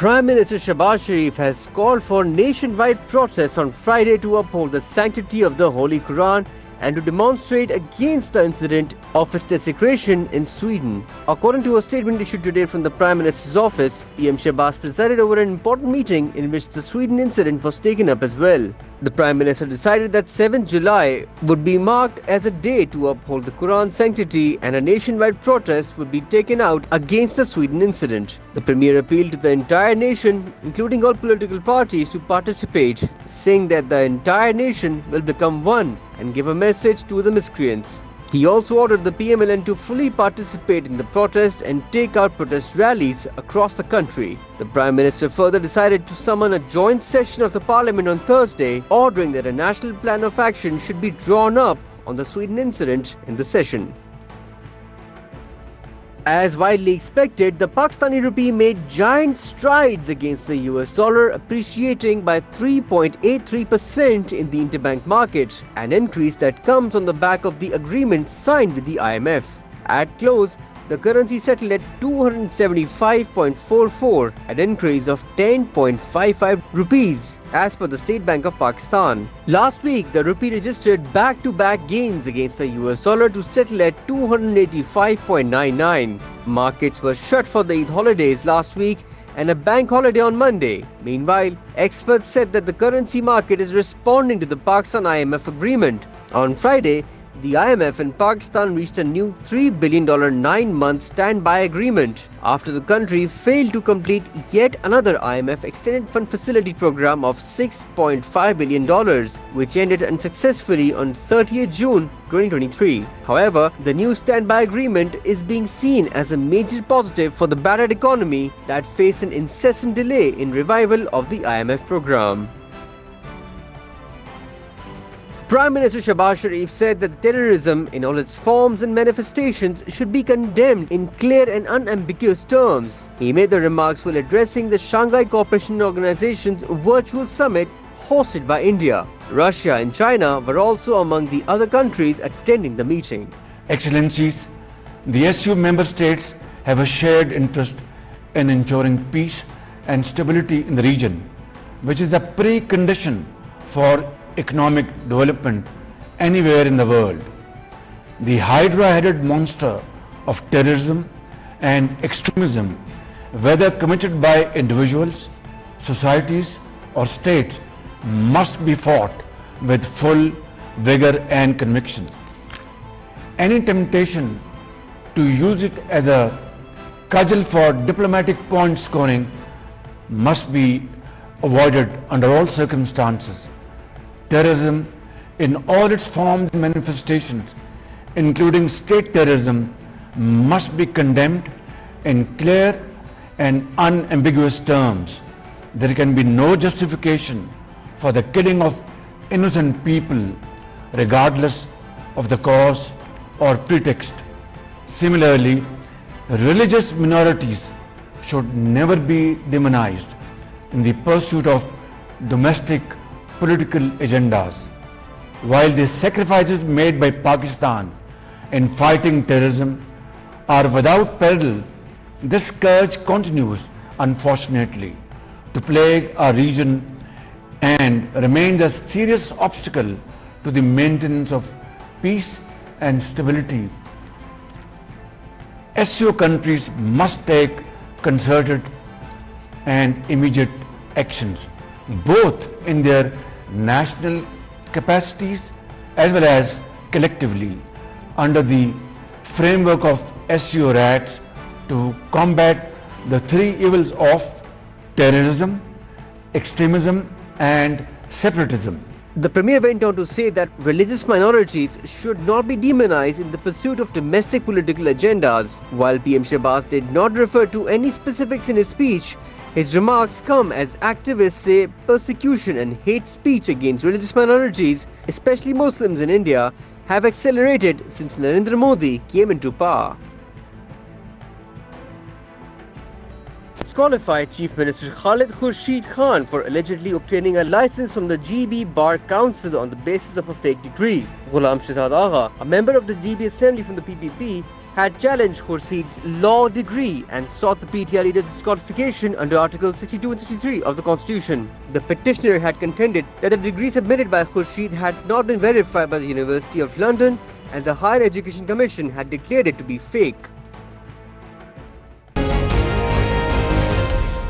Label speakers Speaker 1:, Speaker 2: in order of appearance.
Speaker 1: Prime Minister Shehbaz has called for nationwide protests on Friday to uphold the sanctity of the Holy Quran and to demonstrate against the incident of its desecration in Sweden. According to a statement issued today from the Prime Minister's office, PM Shehbaz presided over an important meeting in which the Sweden incident was taken up as well. The Prime Minister decided that 7th July would be marked as a day to uphold the Quran's sanctity and a nationwide protest would be taken out against the Sweden incident. The Premier appealed to the entire nation, including all political parties, to participate, saying that the entire nation will become one and give a message to the miscreants. He also ordered the PMLN to fully participate in the protest and take out protest rallies across the country. The Prime Minister further decided to summon a joint session of the Parliament on Thursday, ordering that a national plan of action should be drawn up on the Sweden incident in the session. As widely expected, the Pakistani rupee made giant strides against the US dollar, appreciating by 3.83% in the interbank market, an increase that comes on the back of the agreement signed with the IMF. At close, the currency settled at 275.44, an increase of 10.55 rupees, as per the State Bank of Pakistan. Last week, the rupee registered back-to-back gains against the US dollar to settle at 285.99. Markets were shut for the Eid holidays last week and a bank holiday on Monday. Meanwhile, experts said that the currency market is responding to the Pakistan-IMF agreement. On Friday, the IMF and Pakistan reached a new $3 billion 9-month standby agreement after the country failed to complete yet another IMF Extended Fund Facility program of $6.5 billion, which ended unsuccessfully on 30th June 2023. However, the new standby agreement is being seen as a major positive for the battered economy that faced an incessant delay in revival of the IMF program. Prime Minister Shehbaz said that terrorism in all its forms and manifestations should be condemned in clear and unambiguous terms. He made the remarks while addressing the Shanghai Cooperation Organization's virtual summit hosted by India. Russia and China were also among the other countries attending the meeting.
Speaker 2: Excellencies, the SU member states have a shared interest in ensuring peace and stability in the region, which is a precondition for economic development anywhere in the world. The hydra-headed monster of terrorism and extremism, whether committed by individuals, societies or states, must be fought with full vigor and conviction. Any temptation to use it as a cudgel for diplomatic point scoring must be avoided under all circumstances. Terrorism in all its forms and manifestations, including state terrorism, must be condemned in clear and unambiguous terms. There can be no justification for the killing of innocent people, regardless of the cause or pretext. Similarly, religious minorities should never be demonized in the pursuit of domestic political agendas. While the sacrifices made by Pakistan in fighting terrorism are without parallel, this scourge continues, unfortunately, to plague our region and remains a serious obstacle to the maintenance of peace and stability. SCO countries must take concerted and immediate actions, both in their national capacities as well as collectively under the framework of SCO RATs to combat the three evils of terrorism, extremism and separatism.
Speaker 1: The Premier went on to say that religious minorities should not be demonized in the pursuit of domestic political agendas. While PM Shehbaz did not refer to any specifics in his speech, his remarks come as activists say persecution and hate speech against religious minorities, especially Muslims in India, have accelerated since Narendra Modi came into power. Disqualified Chief Minister Khalid Khurshid Khan for allegedly obtaining a license from the GB Bar Council on the basis of a fake degree. Ghulam Shahzad Agha, a member of the GB Assembly from the PPP, had challenged Khurshid's law degree and sought the PTI leader's disqualification under Articles 62 and 63 of the Constitution. The petitioner had contended that the degree submitted by Khurshid had not been verified by the University of London and the Higher Education Commission had declared it to be fake.